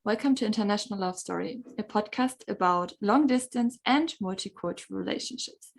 Welcome to International Love Story, a podcast about long distance and multicultural relationships.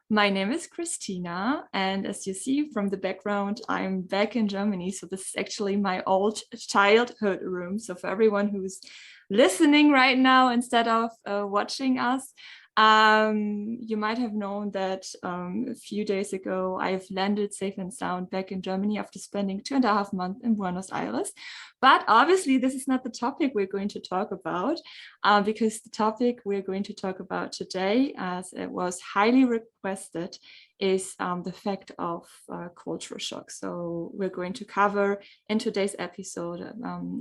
My name is Christina, and as you see from the background, I'm back in Germany. So this is actually my old childhood room. So for everyone who's listening right now instead of watching us, you might have known that a few days ago, I've landed safe and sound back in Germany after spending 2.5 months in Buenos Aires. But obviously, this is not the topic we're going to talk about, because the topic we're going to talk about today, as it was highly requested, is the fact of culture shock. So we're going to cover in today's episode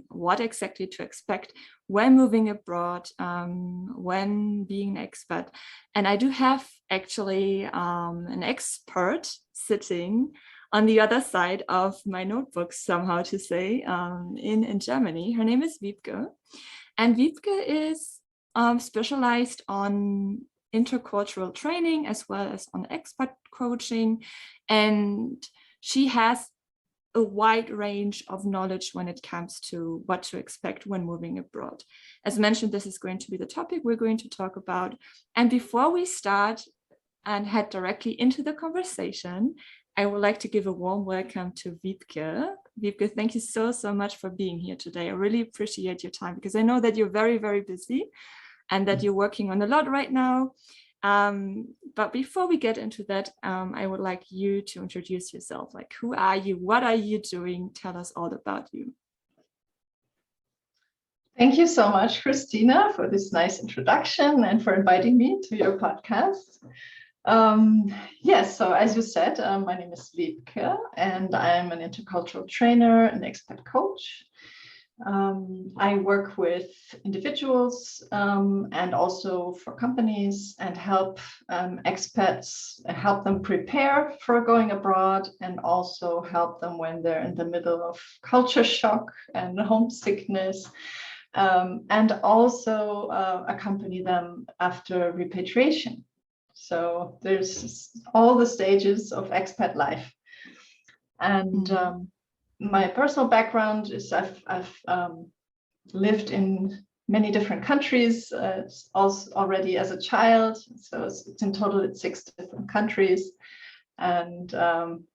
what exactly to expect when moving abroad, when being an expat. And I do have actually an expert sitting on the other side of my notebook, somehow to say, in Germany. Her name is Wiebke. And Wiebke is specialized on intercultural training as well as on expat coaching. And she has a wide range of knowledge when it comes to what to expect when moving abroad. As mentioned, this is going to be the topic we're going to talk about. And before we start and head directly into the conversation, I would like to give a warm welcome to Wiebke. Wiebke, thank you so much for being here today. I really appreciate your time because I know that you're very, very busy and that you're working on a lot right now. But before we get into that, I would like you to introduce yourself. Like, who are you? What are you doing? Tell us all about you. Thank you so much, Christina, for this nice introduction and for inviting me to your podcast. Yes, so as you said, my name is Wiebke and I'm an intercultural trainer and expat coach. I work with individuals and also for companies and help expats, help them prepare for going abroad and also help them when they're in the middle of culture shock and homesickness. And also accompany them after repatriation. So there's all the stages of expat life. And my personal background is I've lived in many different countries, also already as a child. So it's in total, it's 6 different countries. And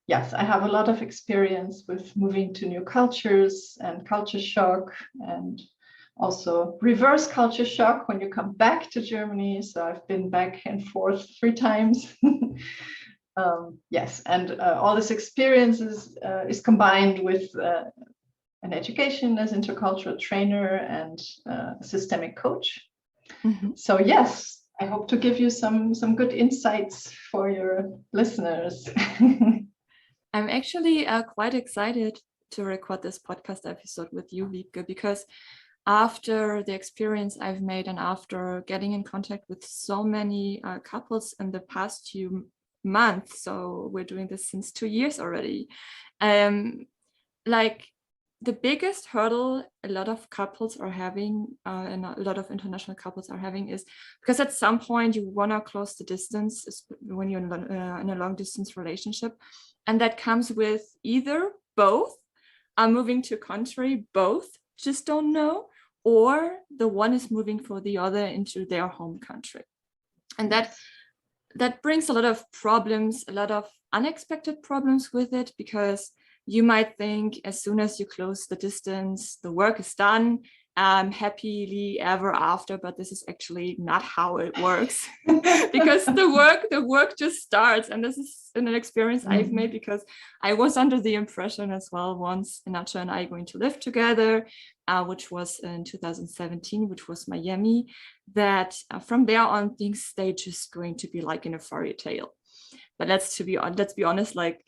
yes, I have a lot of experience with moving to new cultures and culture shock and also reverse culture shock when you come back to Germany. So I've been back and forth 3 times. Yes, and all this experience is combined with an education as intercultural trainer and systemic coach. Mm-hmm. So yes, I hope to give you some good insights for your listeners. I'm actually quite excited to record this podcast episode with you, Wiebke, because after the experience I've made and after getting in contact with so many couples in the past few months, so we're doing this since 2 years already, like the biggest hurdle a lot of couples are having and a lot of international couples are having is because at some point you want to close the distance when you're in a long distance relationship, and that comes with either both are moving to a country, both just don't know, or the one is moving for the other into their home country. And that brings a lot of problems, a lot of unexpected problems with it, because you might think as soon as you close the distance, the work is done, happily ever after, but this is actually not how it works because the work just starts. And this is an experience I've made because I was under the impression as well once Nacho and I going to live together, which was in 2017, which was Miami, that from there on things they just going to be like in a fairy tale. But let's be honest, like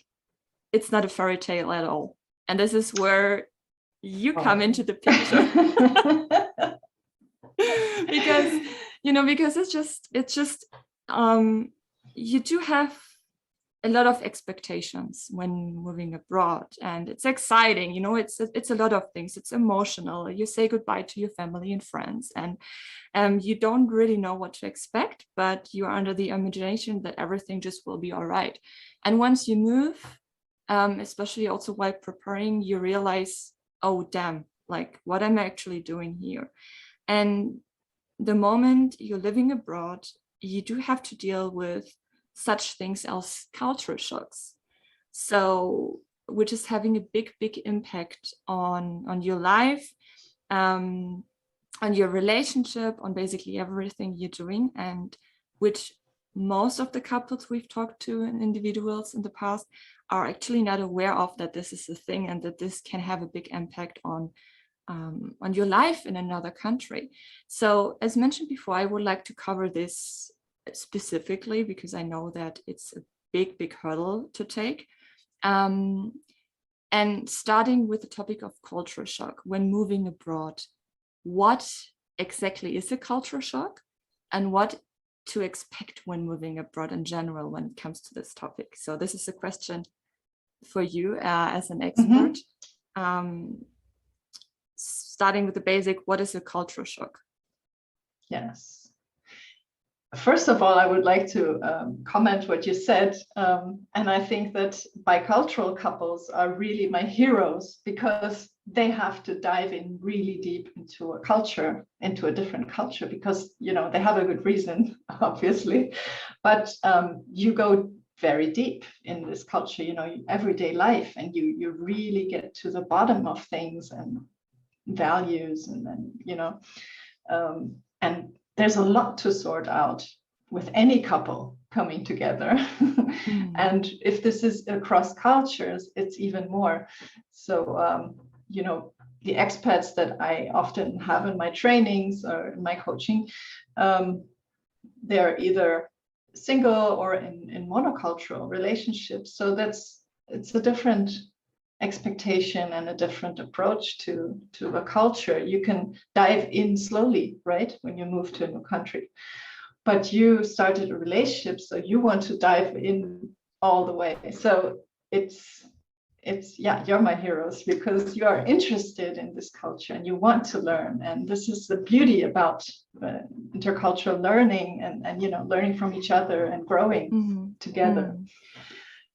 it's not a fairy tale at all. And this is where you come into the picture. because it's just you do have a lot of expectations when moving abroad, and it's exciting, it's a lot of things. It's emotional. You say goodbye to your family and friends, and you don't really know what to expect, but you are under the imagination that everything just will be all right. And once you move, especially also while preparing, you realize, oh damn, like, what am I actually doing here? And the moment you're living abroad, you do have to deal with such things as culture shocks. So, which is having a big impact on your life, on your relationship, on basically everything you're doing, and which most of the couples we've talked to and individuals in the past are actually not aware of, that this is a thing and that this can have a big impact on your life in another country. So as mentioned before, I would like to cover this specifically because I know that it's a big hurdle to take. And starting with the topic of culture shock when moving abroad, what exactly is a culture shock and what to expect when moving abroad in general when it comes to this topic? So this is a question for you as an expert. Starting with the basic, what is a culture shock? Yes. First of all, I would like to comment what you said. And I think that bicultural couples are really my heroes because they have to dive in really deep into a culture, into a different culture, because, you know, they have a good reason, obviously, but you go very deep in this culture, you know, everyday life, and you really get to the bottom of things and values, and then, you know, and there's a lot to sort out with any couple coming together. And if this is across cultures, it's even more. So, you know, the expats that I often have in my trainings or in my coaching, they're either single or in monocultural relationships. So it's a different expectation and a different approach to a culture. You can dive in slowly, right, when you move to a new country, but you started a relationship, so you want to dive in all the way. So it's yeah, you're my heroes because you are interested in this culture and you want to learn. And this is the beauty about intercultural learning and you know, learning from each other and growing together.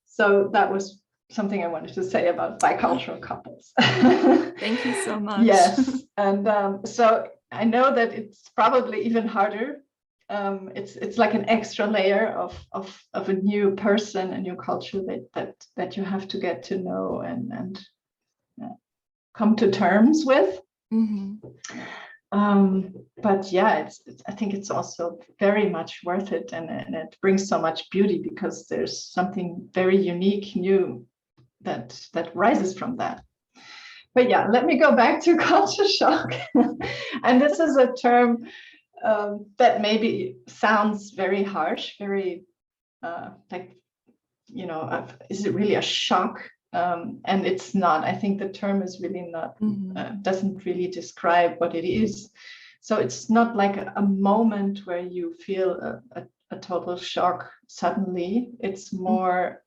So that was something I wanted to say about bicultural couples. Thank you so much. Yes. And so I know that it's probably even harder. It's like an extra layer of a new person, a new culture that you have to get to know and come to terms with. But yeah, I think it's also very much worth it, and it brings so much beauty because there's something very unique, new that rises from that. But yeah, let me go back to culture shock. And this is a term that maybe sounds very harsh, very like, you know, is it really a shock? And it's not. I think the term is really not, doesn't really describe what it is. So it's not like a moment where you feel a total shock suddenly. It's more,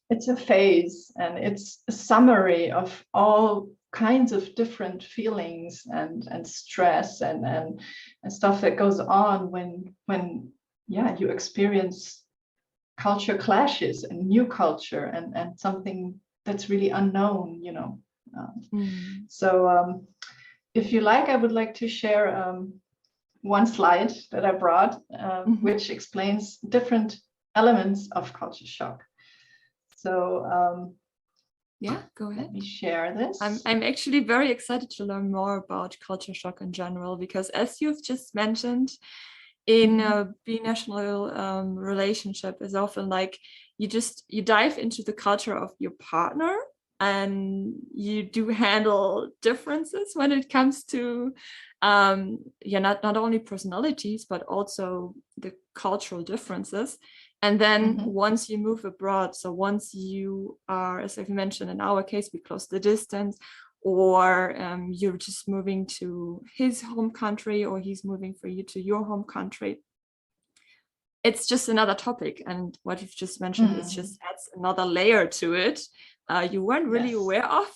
it's a phase, and it's a summary of all kinds of different feelings and stress and stuff that goes on when yeah, you experience culture clashes and new culture and something that's really unknown, you know. So if you like, I would like to share one slide that I brought, which explains different elements of culture shock. So yeah, go ahead. Let me share this. I'm actually very excited to learn more about culture shock in general, because as you've just mentioned, in a binational relationship is often like you dive into the culture of your partner, and you do handle differences when it comes to not only personalities but also the cultural differences. And then once you move abroad, so once you are, as I've mentioned, in our case, we close the distance, or you're just moving to his home country, or he's moving for you to your home country, it's just another topic. And what you've just mentioned is just adds another layer to it you weren't really aware of.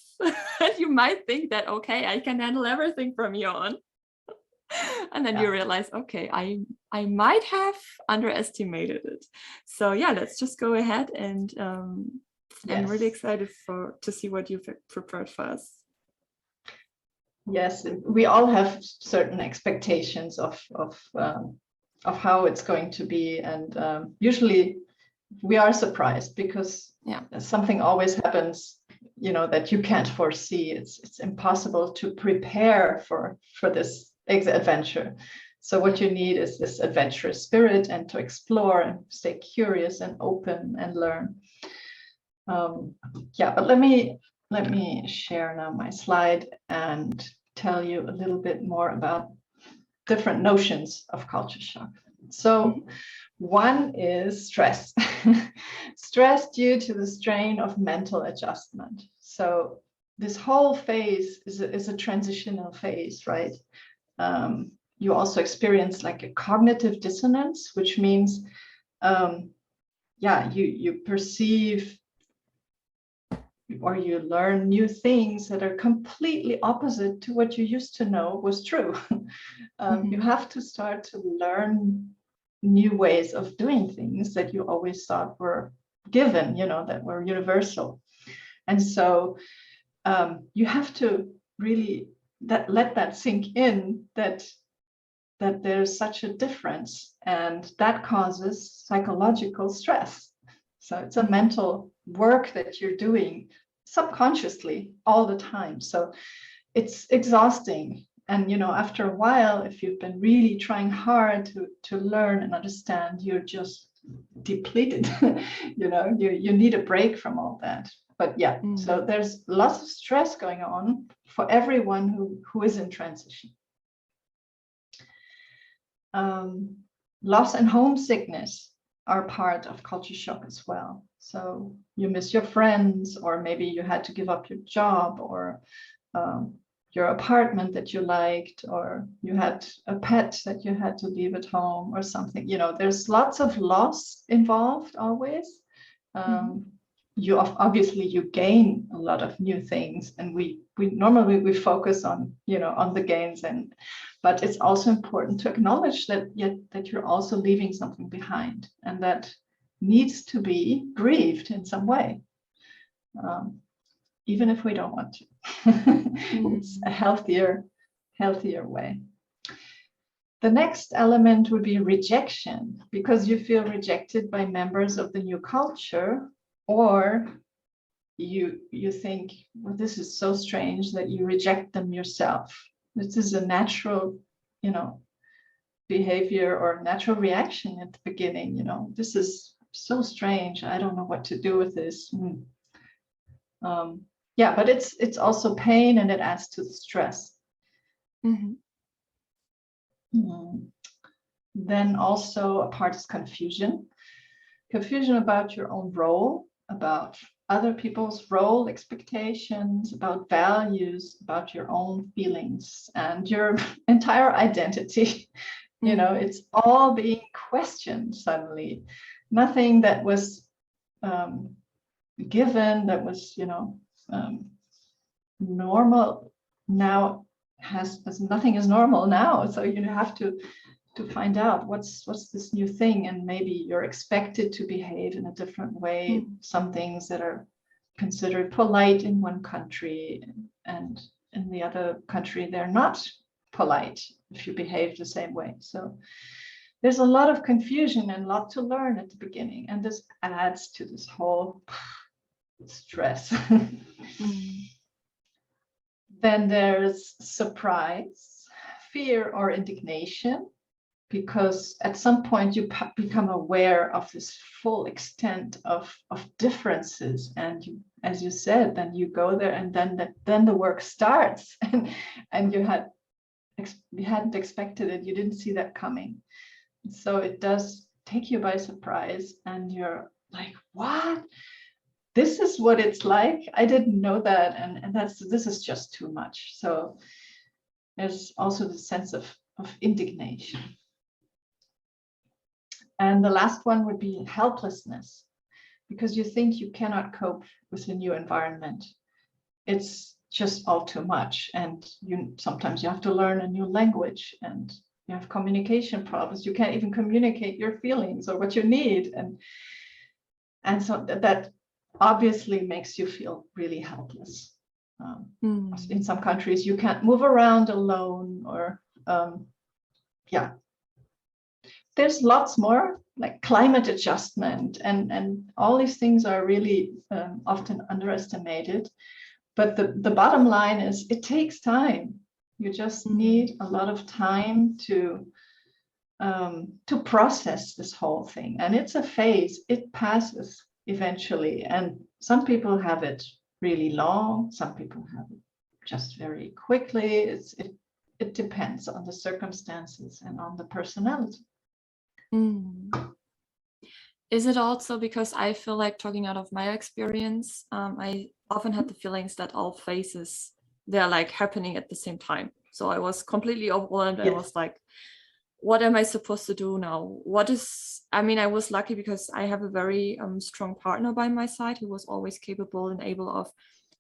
You might think that, okay, I can handle everything from here on. And then you realize, okay, I might have underestimated it. So yeah, let's just go ahead, and I'm really excited to see what you've prepared for us. Yes, we all have certain expectations of how it's going to be, and usually we are surprised because something always happens, that you can't foresee. It's impossible to prepare for this adventure. So what you need is this adventurous spirit, and to explore and stay curious and open and learn. But let me share now my slide and tell you a little bit more about different notions of culture shock. So one is stress. Stress due to the strain of mental adjustment. So this whole phase is a transitional phase, right? You also experience like a cognitive dissonance, which means you perceive or you learn new things that are completely opposite to what you used to know was true. You have to start to learn new ways of doing things that you always thought were given, that were universal. And so you have to really let that sink in, that there's such a difference, and that causes psychological stress. So it's a mental work that you're doing subconsciously all the time. So it's exhausting. And, after a while, if you've been really trying hard to learn and understand, you're just depleted. You need a break from all that. But so there's lots of stress going on for everyone who is in transition. Loss and homesickness are part of culture shock as well. So you miss your friends, or maybe you had to give up your job, or your apartment that you liked, or you had a pet that you had to leave at home or something. There's lots of loss involved always. You obviously you gain a lot of new things, and we normally we focus on on the gains, but it's also important to acknowledge that you're also leaving something behind, and that needs to be grieved in some way, even if we don't want to. It's a healthier way. The next element would be rejection, because you feel rejected by members of the new culture, or you think, well, this is so strange, that you reject them yourself. This is a natural, behavior or natural reaction at the beginning. This is so strange. I don't know what to do with this. But it's also pain, and it adds to the stress. Then also a part is confusion about your own role, about other people's role expectations, about values, about your own feelings, and your entire identity. It's all being questioned suddenly. Nothing that was given, that was normal now has nothing is normal now. So you have to find out what's this new thing, and maybe you're expected to behave in a different way. Some things that are considered polite in one country, and in the other country they're not polite if you behave the same way. So there's a lot of confusion and a lot to learn at the beginning, and this adds to this whole stress. Then there's surprise, fear, or indignation, because at some point you become aware of this full extent of differences, and you, as you said, then you go there, and then the work starts, and you hadn't expected it, you didn't see that coming. So it does take you by surprise, and you're like, what? This is what it's like? I didn't know that, and this is just too much. So there's also the sense of indignation. And the last one would be helplessness, because you think you cannot cope with a new environment. It's just all too much, and sometimes you have to learn a new language, and you have communication problems. You can't even communicate your feelings or what you need, and so that obviously makes you feel really helpless. In some countries, you can't move around alone, or there's lots more, like climate adjustment, and all these things are really often underestimated. But the bottom line is, it takes time. You just need a lot of time to process this whole thing. And it's a phase. It passes eventually. And some people have it really long. Some people have it just very quickly. It depends on the circumstances and on the personality. Is it also because I feel like, talking out of my experience, I often had the feelings that all phases, they're like happening at the same time. So I was completely overwhelmed. Yes. I was like, what am I supposed to do now? I was lucky because I have a very strong partner by my side who was always capable and able of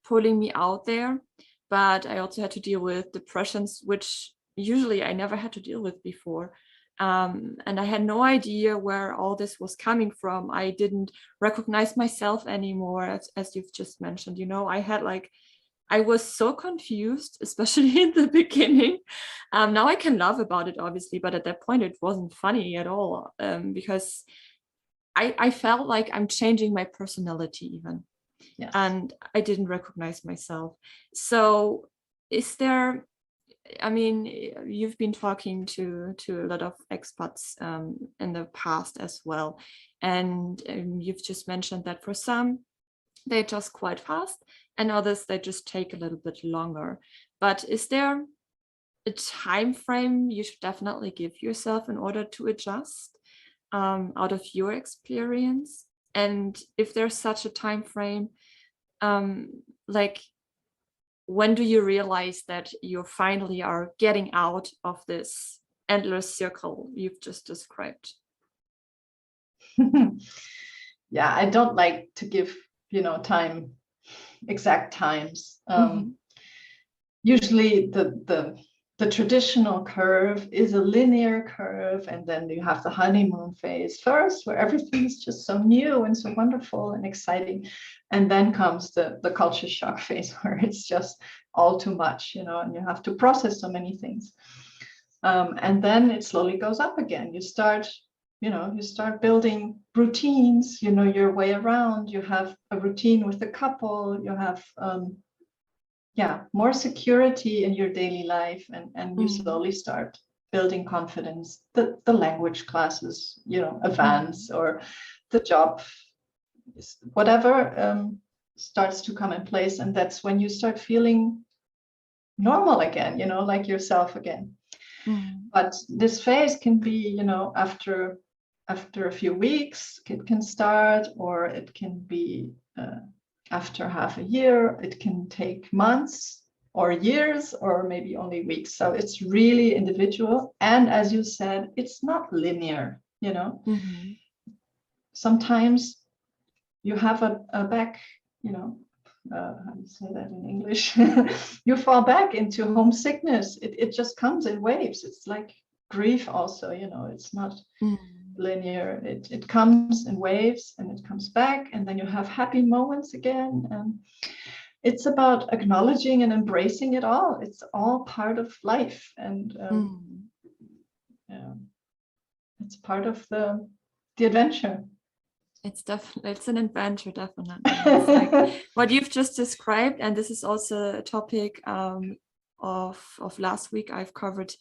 pulling me out there. But I also had to deal with depressions, which usually I never had to deal with before. And I had no idea where all this was coming from. I didn't recognize myself anymore, as you've just mentioned. I was so confused, especially in the beginning. Now I can laugh about it, obviously, but at that point it wasn't funny at all, because I felt like I'm changing my personality even. Yes. And I didn't recognize myself. So you've been talking to a lot of expats in the past as well. And you've just mentioned that for some, they adjust quite fast, and others, they just take a little bit longer. But is there a time frame you should definitely give yourself in order to adjust, out of your experience? And if there's such a time frame, when do you realize that you finally are getting out of this endless circle you've just described? Yeah, I don't like to give exact times. Usually the traditional curve is a linear curve, and then you have the honeymoon phase first, where everything is just so new and so wonderful and exciting, and then comes the culture shock phase, where it's just all too much, and you have to process so many things, and then it slowly goes up again. You start building routines, your way around. You have a routine with the couple. You have more security in your daily life, and you slowly start building confidence. The language classes, advance, or the job, whatever, starts to come in place, and that's when you start feeling normal again, like yourself again. But this phase can be, after a few weeks, it can start, or it can be after half a year. It can take months or years, or maybe only weeks. So it's really individual. And as you said, it's not linear, Sometimes you have a back, how do you say that in English? You fall back into homesickness. It just comes in waves. It's like grief also, it's not linear. It comes in waves, and it comes back, and then you have happy moments again. And it's about acknowledging and embracing it all. It's all part of life, and it's part of the adventure. It's an adventure, definitely. It's like what you've just described, and this is also a topic of last week I've covered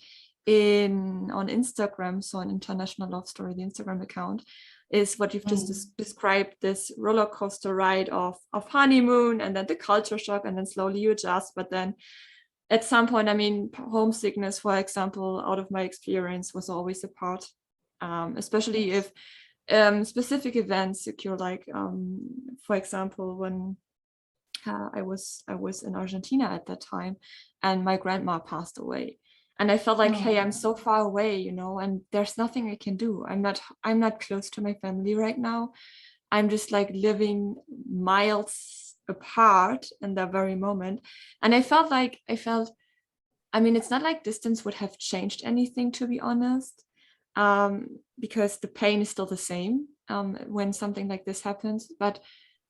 on Instagram. So on International Love Story, the Instagram account, is what you've just described, this roller coaster ride of honeymoon, and then the culture shock, and then slowly you adjust. But then at some point, homesickness, for example, out of my experience, was always a part, especially if specific events occur, like for example, when I was in Argentina at that time, and my grandma passed away, and I felt like, hey, I'm so far away, and there's nothing I can do. I'm not close to my family right now. I'm just like living miles apart in that very moment. And I felt it's not like distance would have changed anything, to be honest. Because the pain is still the same when something like this happens. But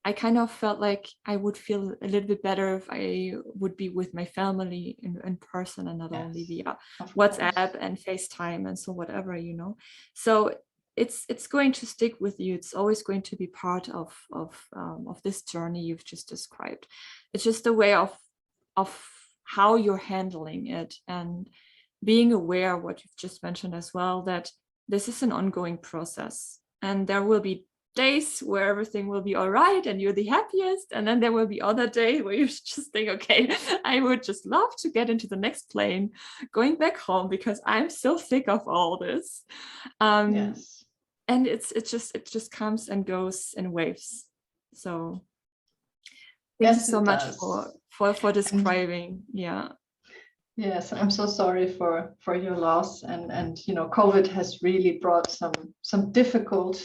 I kind of felt like I would feel a little bit better if I would be with my family in person and not only via WhatsApp and FaceTime and so whatever, you know. So it's going to stick with you. It's always going to be part of this journey you've just described. It's just a way of how you're handling it and being aware, what you've just mentioned as well, that this is an ongoing process and there will be days where everything will be all right and you're the happiest, and then there will be other days where you just think, okay, I would just love to get into the next plane going back home because I'm so sick of all this. And it just comes and goes in waves. So thank you so much for describing. Yes, I'm so sorry for your loss, and you know, COVID has really brought some difficult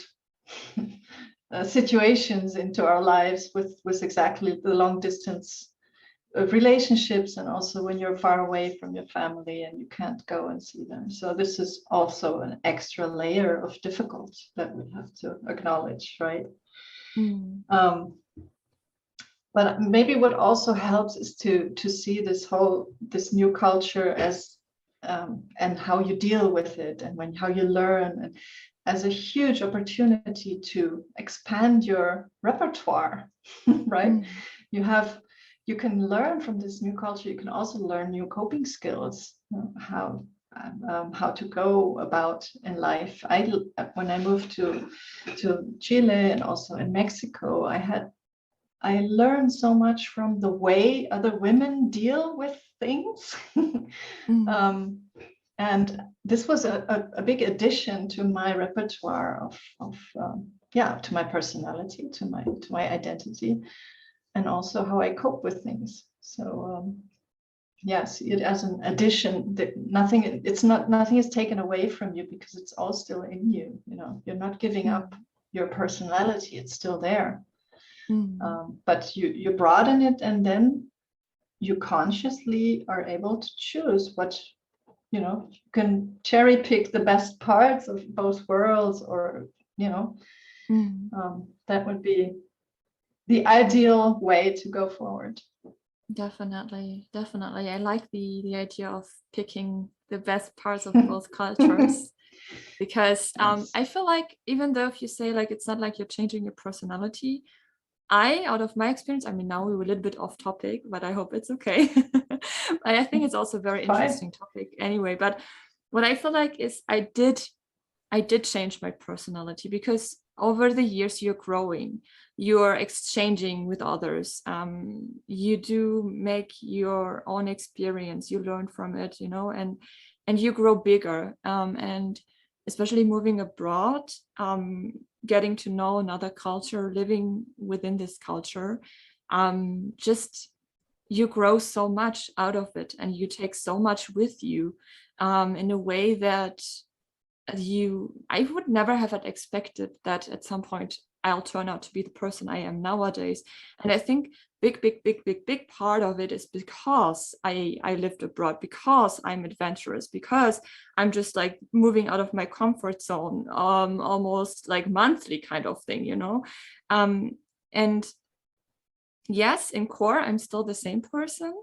situations into our lives with exactly the long distance relationships, and also when you're far away from your family and you can't go and see them. So this is also an extra layer of difficulty that we have to acknowledge, right? But maybe what also helps is to see this new culture as and how you deal with it, and how you learn, and as a huge opportunity to expand your repertoire, right? You can learn from this new culture. You can also learn new coping skills, how to go about in life. When I moved to Chile and also in Mexico, I learned so much from the way other women deal with things. And this was a big addition to my repertoire to my personality, to my identity, and also how I cope with things. So see it as an addition. That nothing is taken away from you, because it's all still in you. You know, you're not giving up your personality; it's still there. But you broaden it, and then you consciously are able to choose what, you know, you can cherry pick the best parts of both worlds, or, you know, that would be the ideal way to go forward. Definitely. I like the idea of picking the best parts of both cultures. Because I feel like, even though if you say like it's not like you're changing your personality, out of my experience, I mean, now we were a little bit off topic, but I hope it's okay. I think it's also a very interesting topic anyway. But what I feel like is I did change my personality, because over the years you're growing, you're exchanging with others. You do make your own experience, you learn from it, you know, and you grow bigger. And especially moving abroad, getting to know another culture, living within this culture, just you grow so much out of it, and you take so much with you, in a way that I would never have expected that at some point I'll turn out to be the person I am nowadays. And I think big part of it is because I lived abroad, because I'm adventurous, because I'm just like moving out of my comfort zone, almost like monthly kind of thing, you know. And yes, in core, I'm still the same person.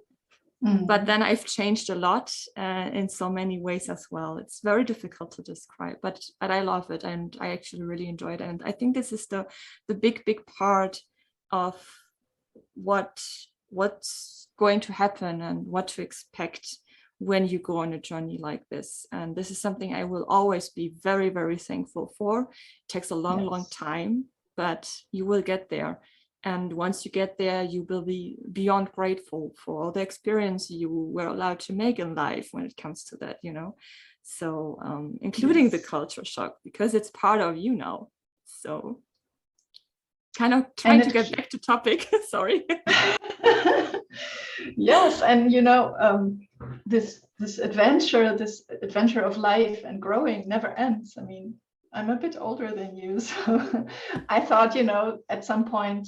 But then I've changed a lot in so many ways as well. It's very difficult to describe, but I love it, and I actually really enjoy it. And I think this is the big part of what's going to happen and what to expect when you go on a journey like this. And this is something I will always be very, very thankful for. It takes a long time, but you will get there. And once you get there, you will be beyond grateful for all the experience you were allowed to make in life when it comes to that, you know. So including the culture shock, because it's part of you now. So kind of trying to get back to topic. Sorry. Yes, and you know, this adventure of life and growing never ends. I mean, I'm a bit older than you, so I thought, you know, at some point,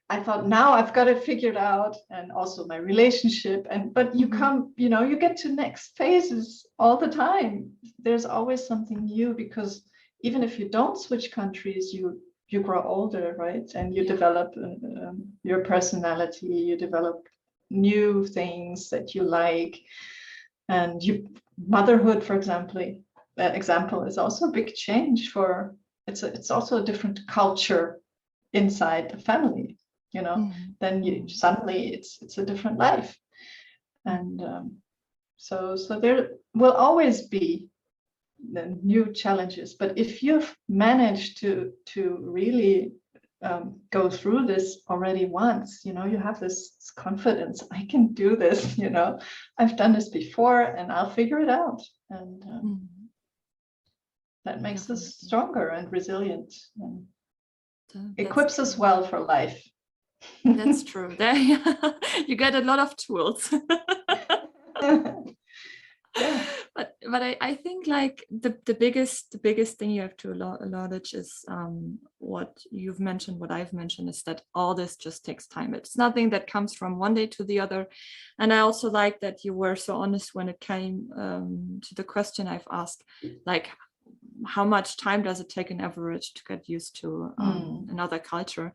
I thought, now I've got it figured out, and also my relationship. But you come, you know, you get to next phases all the time. There's always something new, because even if you don't switch countries, you you grow older, right? And you develop your personality, you develop new things that you like, and motherhood, for example, is also a big change for. It's also a different culture inside the family, Then suddenly it's a different life, and so there will always be the new challenges. But if you've managed to really go through this already once, you have this confidence. I can do this, I've done this before, and I'll figure it out. And that makes us stronger and resilient, and equips us well for life. That's true. There you get a lot of tools. Yeah. But I think like the biggest thing you have to acknowledge is what you've mentioned, what I've mentioned, is that all this just takes time. It's nothing that comes from one day to the other. And I also like that you were so honest when it came to the question I've asked, like how much time does it take on average to get used to another culture?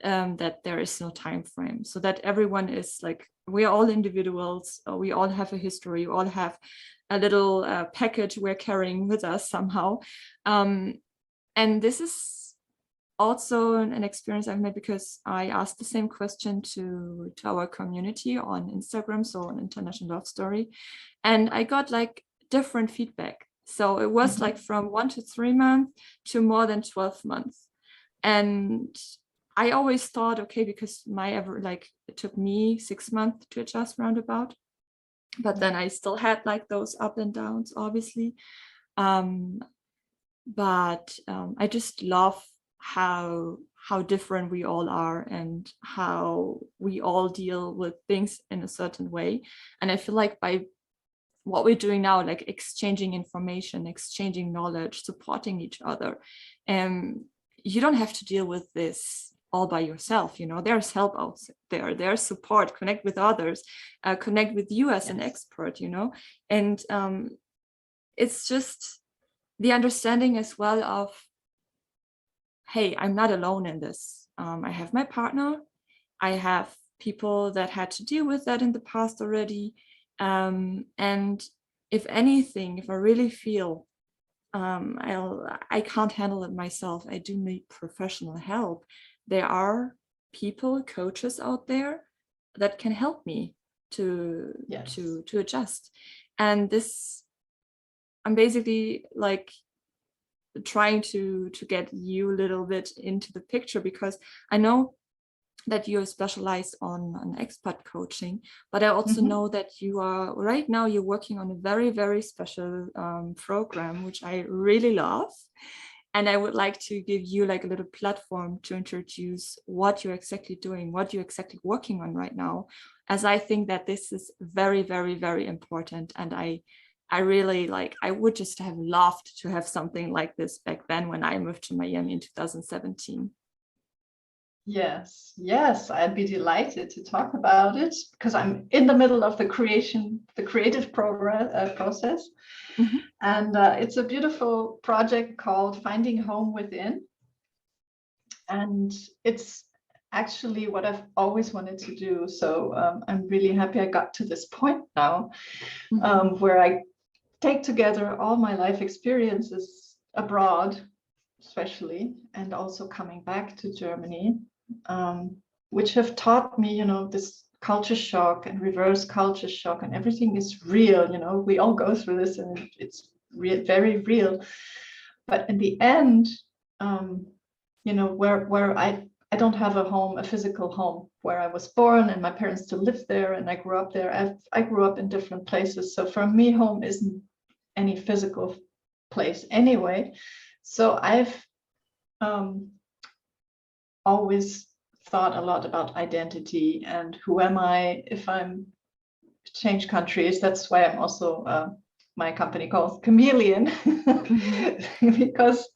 That there is no time frame, so that everyone is like, we are all individuals, we all have a history, we all have a little package we're carrying with us somehow, and this is also an experience I've made, because I asked the same question to our community on Instagram, so an international love story, and I got like different feedback. So it was like from 1 to 3 months to more than 12 months. And I always thought, okay, because it took me 6 months to adjust roundabout, but then I still had like those up and downs, obviously. But I just love how different we all are and how we all deal with things in a certain way. And I feel like by what we're doing now, like exchanging information, exchanging knowledge, supporting each other, you don't have to deal with this all by yourself. There's help out there, there's support, connect with others, connect with you as an expert, and it's just the understanding as well of, hey, I'm not alone in this. I have my partner, I have people that had to deal with that in the past already, and if anything, if I really feel I can't handle it myself, I do need professional help, there are people, coaches out there that can help me to adjust. And this, I'm basically like trying to get you a little bit into the picture, because I know that you're specialized on expat coaching, but I also know that you are right now, you're working on a very, very special program, which I really love. And I would like to give you like a little platform to introduce what you're exactly doing, what you're exactly working on right now, as I think that this is very, very, very important. And I really I would just have loved to have something like this back then when I moved to Miami in 2017. Yes, I'd be delighted to talk about it, because I'm in the middle of the creative process. And it's a beautiful project called Finding Home Within. And it's actually what I've always wanted to do. So I'm really happy I got to this point now, where I take together all my life experiences abroad, especially, and also coming back to Germany, which have taught me, this culture shock and reverse culture shock, and everything is real. We all go through this, and it's very real. But in the end, where I don't have a home, a physical home where I was born, and my parents still live there, and I grew up there. I grew up in different places. So for me, home isn't any physical place anyway. So I've always thought a lot about identity and who am I if I'm change countries. That's why I'm also my company called Chameleon, because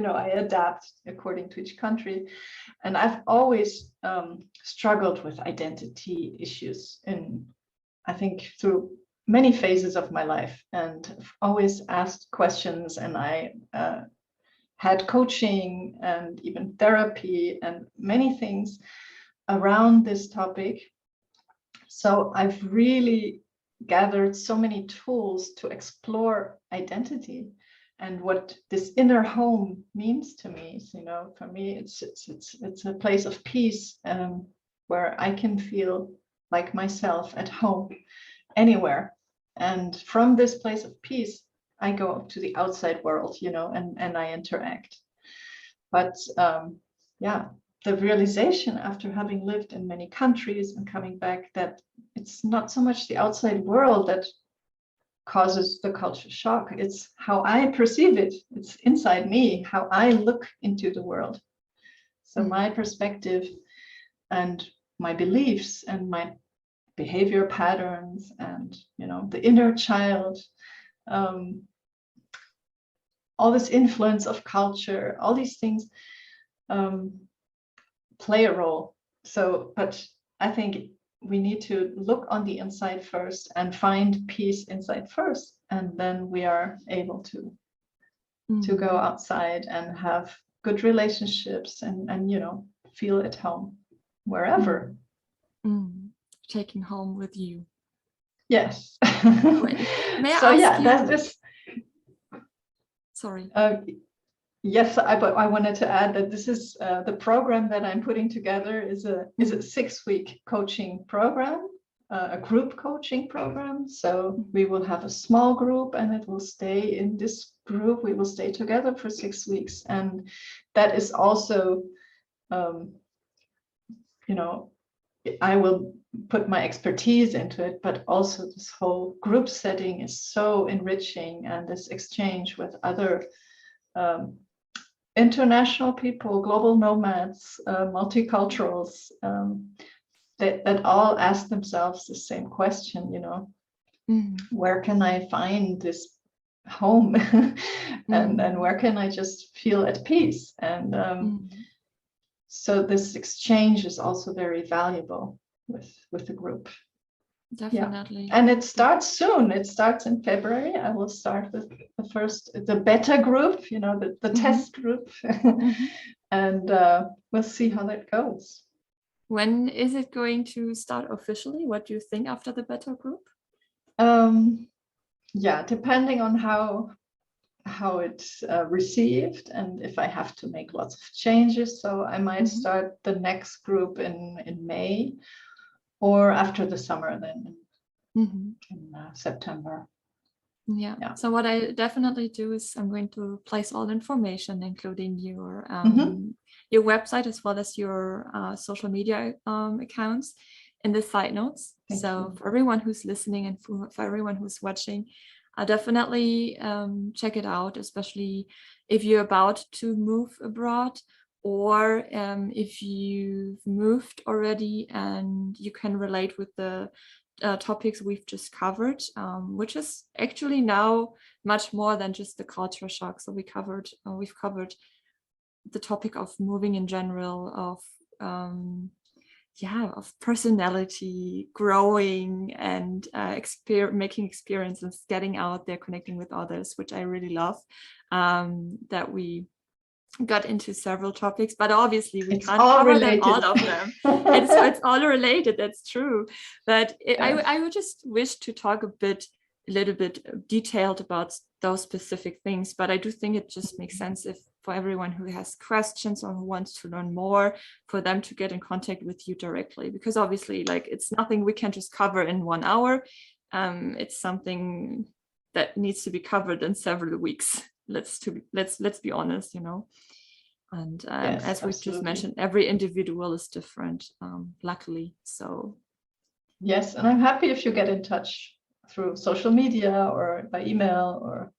I adapt according to each country. And I've always struggled with identity issues I think through many phases of my life, and I've always asked questions, and I had coaching and even therapy and many things around this topic. So I've really gathered so many tools to explore identity and what this inner home means to me. So, you know, for me, it's a place of peace, where I can feel like myself at home anywhere. And from this place of peace, I go to the outside world, you know, and I interact. But yeah, the realization after having lived in many countries and coming back, that it's not so much the outside world that causes the culture shock. It's how I perceive it. It's inside me, how I look into the world. So my perspective and my beliefs and my behavior patterns and, you know, the inner child, all this influence of culture, all these things play a role. So, but I think we need to look on the inside first and find peace inside first, and then we are able to go outside and have good relationships and you know, feel at home wherever. Taking home with you. Yes. May I so ask yeah, you? that's this. Sorry. Yes, I wanted to add that this is the program that I'm putting together is a 6-week coaching program, a group coaching program. So we will have a small group, and it will stay in this group. We will stay together for 6 weeks, and that is also, you know, I will put my expertise into it, but also this whole group setting is so enriching, and this exchange with other international people, global nomads, multiculturals, that all ask themselves the same question, you know, where can I find this home? and where can I just feel at peace? And so this exchange is also very valuable with the group. Definitely. Yeah. And it starts soon. It starts in February. I will start with the beta group, you know, the test group. And we'll see how that goes. When is it going to start officially? What do you think after the beta group? Yeah, depending on how it's received and if I have to make lots of changes. So I might start the next group in May, or after the summer then in September. Yeah. So what I definitely do is I'm going to place all the information, including your website as well as your social media accounts in the side notes. Thank you. For everyone who's listening and for everyone who's watching, definitely check it out, especially if you're about to move abroad, or if you've moved already and you can relate with the topics we've just covered, which is actually now much more than just the culture shock. So we've covered the topic of moving in general, of personality, growing, and making experiences, getting out there, connecting with others, which I really love. That we got into several topics, but obviously we can't cover them, all of them. It's all related, that's true. But I would just wish to talk a little bit detailed about those specific things. But I do think it just makes sense if for everyone who has questions or who wants to learn more, for them to get in contact with you directly, because obviously, like, it's nothing we can just cover in 1 hour. It's something that needs to be covered in several weeks. Let's be honest, you know. And yes, as we just mentioned, every individual is different, luckily. So yes, and I'm happy if you get in touch through social media or by email or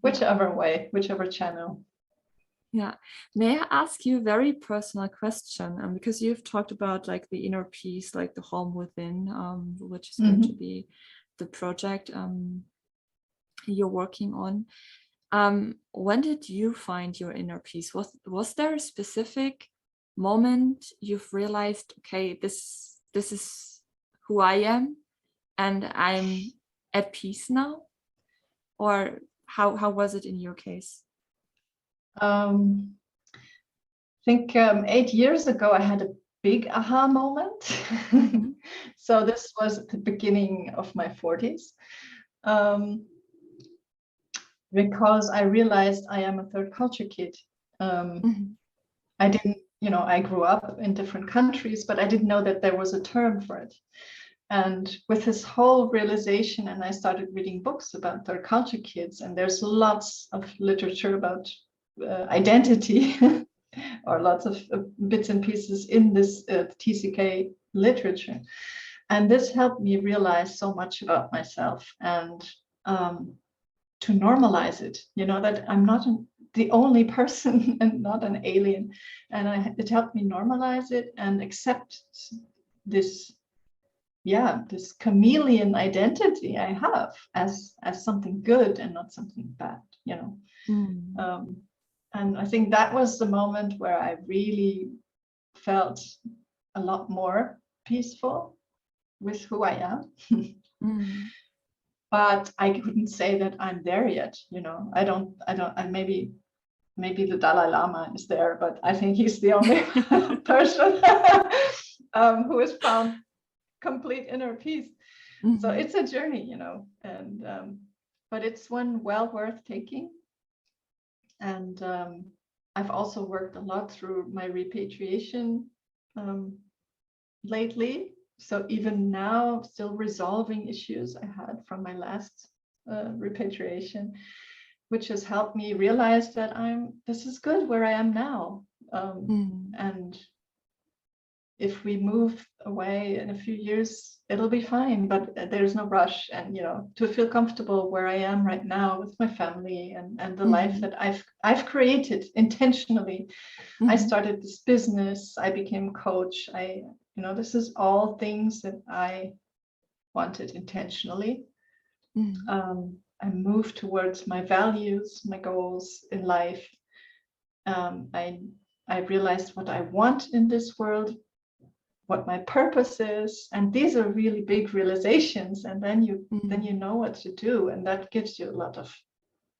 whichever way, whichever channel. Yeah. May I ask you a very personal question? Because you've talked about like the inner peace, like the home within, which is going to be the project you're working on. When did you find your inner peace? Was there a specific moment you've realized, okay, this is who I am and I'm at peace now? Or how was it in your case? I think 8 years ago, I had a big aha moment. So this was at the beginning of my 40s. Because I realized I am a third culture kid. I didn't, I grew up in different countries, but I didn't know that there was a term for it. And with this whole realization, and I started reading books about third culture kids, and there's lots of literature about identity or lots of bits and pieces in this TCK literature. And this helped me realize so much about myself and to normalize it, that I'm not the only person and not an alien. And it helped me normalize it and accept this chameleon identity I have as something good and not something bad, and I think that was the moment where I really felt a lot more peaceful with who I am. But I couldn't say that I'm there yet, I maybe the Dalai Lama is there, but I think he's the only person who has found complete inner peace. So it's a journey, and but it's one well worth taking. And I've also worked a lot through my repatriation lately. So even now, still resolving issues I had from my last repatriation, which has helped me realize that this is good where I am now. And if we move away in a few years, it'll be fine, but there's no rush. And, to feel comfortable where I am right now with my family and the life that I've created intentionally. I started this business, I became coach. This is all things that I wanted intentionally. I moved towards my values, my goals in life. I realized what I want in this world, what my purpose is, and these are really big realizations. And then you know what to do, and that gives you a lot of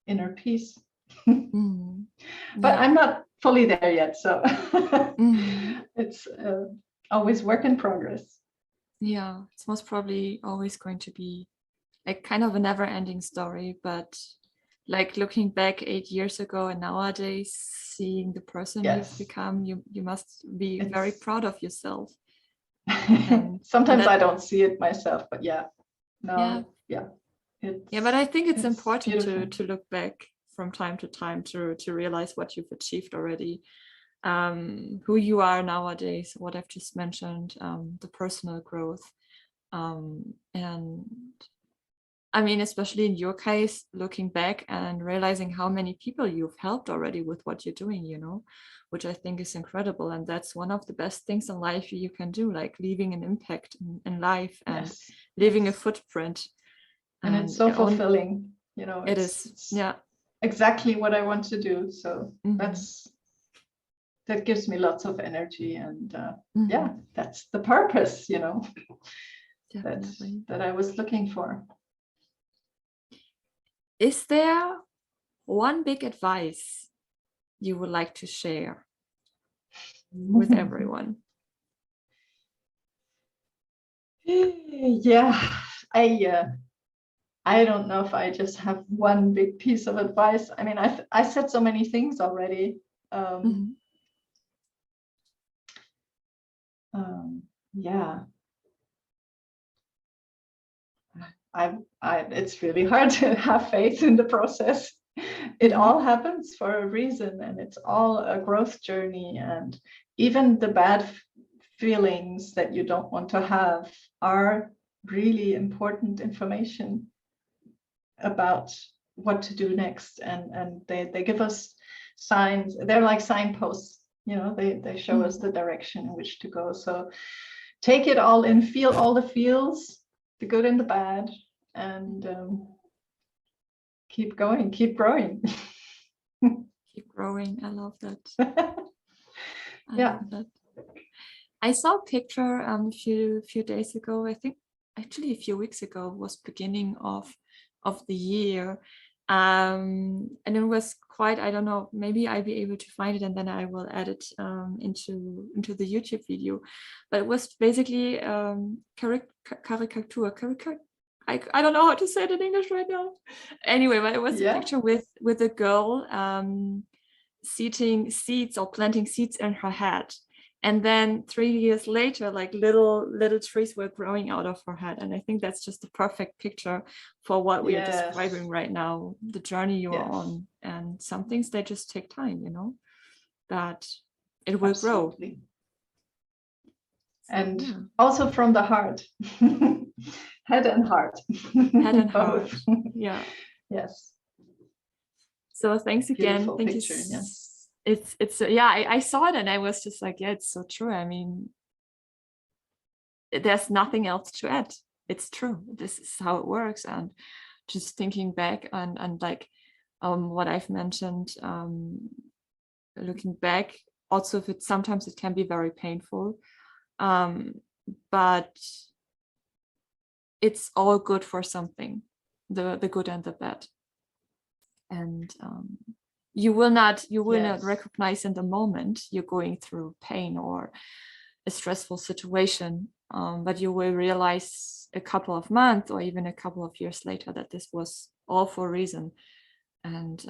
inner peace. But I'm not fully there yet, so it's always work in progress. Yeah, it's most probably always going to be like kind of a never-ending story, but like looking back 8 years ago and nowadays seeing the person you've become, you must be very proud of yourself. Sometimes I don't see it myself, but but I think it's important to look back from time to time to realize what you've achieved already, who you are nowadays, what I've just mentioned, the personal growth, and I mean, especially in your case, looking back and realizing how many people you've helped already with what you're doing, which I think is incredible. And that's one of the best things in life you can do, like leaving an impact in life and leaving a footprint. And it's so fulfilling, It is, exactly what I want to do. So that gives me lots of energy, and that's the purpose, that I was looking for. Is there one big advice you would like to share with everyone? I don't know if I just have one big piece of advice. I mean, I said so many things already. It's really hard to have faith in the process. It all happens for a reason, and it's all a growth journey. And even the bad feelings that you don't want to have are really important information about what to do next. And they give us signs. They're like signposts, they show us the direction in which to go. So take it all in, feel all the feels, the good and the bad, and keep going, keep growing. Keep growing. I love that. Love that. I saw a picture a few days ago. I think actually a few weeks ago was beginning of the year, And it was quite, I don't know, maybe I'll be able to find it and then I will add it into the YouTube video. But it was basically caricature. I don't know how to say it in English right now. Anyway, but it was a picture with a girl seating seeds or planting seeds in her head. And then 3 years later, like little trees were growing out of her head. And I think that's just the perfect picture for what we are describing right now, the journey you are on. And some things, they just take time, you know, that it will grow. And also from the heart, head and heart. Head and heart, yeah. Yes. So thanks again. Beautiful Thank picture, you. yes. It's I saw it and I was just like, yeah, it's so true. I mean, there's nothing else to add. It's true. This is how it works. And just thinking back and like what I've mentioned, looking back, also if sometimes it can be very painful, but it's all good for something, the good and the bad. And you will not recognize in the moment you're going through pain or a stressful situation, but you will realize a couple of months or even a couple of years later that this was all for a reason. And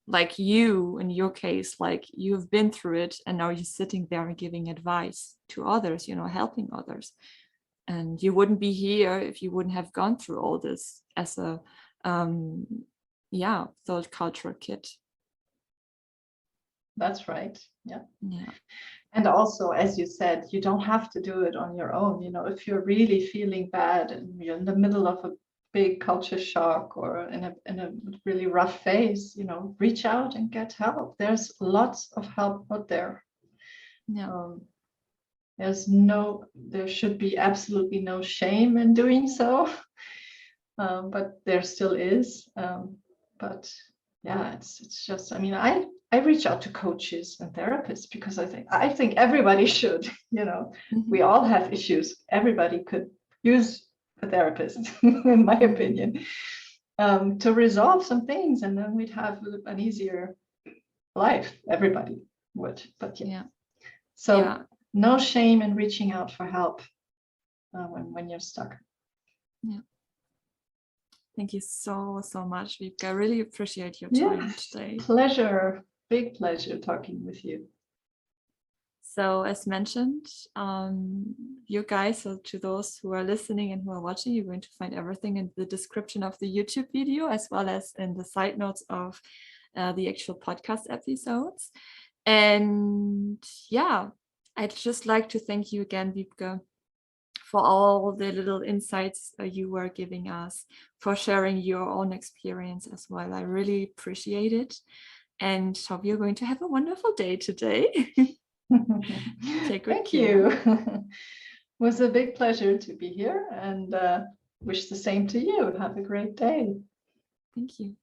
like you, in your case, like you've been through it and now you're sitting there and giving advice to others, you know, helping others. And you wouldn't be here if you wouldn't have gone through all this as a third culture kid. That's right. Yeah. And also, as you said, you don't have to do it on your own. You know, if you're really feeling bad and you're in the middle of a big culture shock or in a really rough phase, you know, reach out and get help. There's lots of help out there. There should be absolutely no shame in doing so, but there still is. But yeah, it's just, I mean, I reach out to coaches and therapists because I think everybody should, you know, we all have issues. Everybody could use a therapist, in my opinion, to resolve some things, and then we'd have an easier life. Everybody would, but no shame in reaching out for help when you're stuck. Yeah. Thank you so much, Wiebke. I really appreciate your time today. Pleasure, big pleasure talking with you. So as mentioned, you guys, so to those who are listening and who are watching, you're going to find everything in the description of the YouTube video, as well as in the side notes of the actual podcast episodes. And yeah, I'd just like to thank you again, Wiebke, for all the little insights you were giving us, for sharing your own experience as well. I really appreciate it, and hope you're going to have a wonderful day today. Take good care. Thank you. It was a big pleasure to be here, and wish the same to you. Have a great day. Thank you.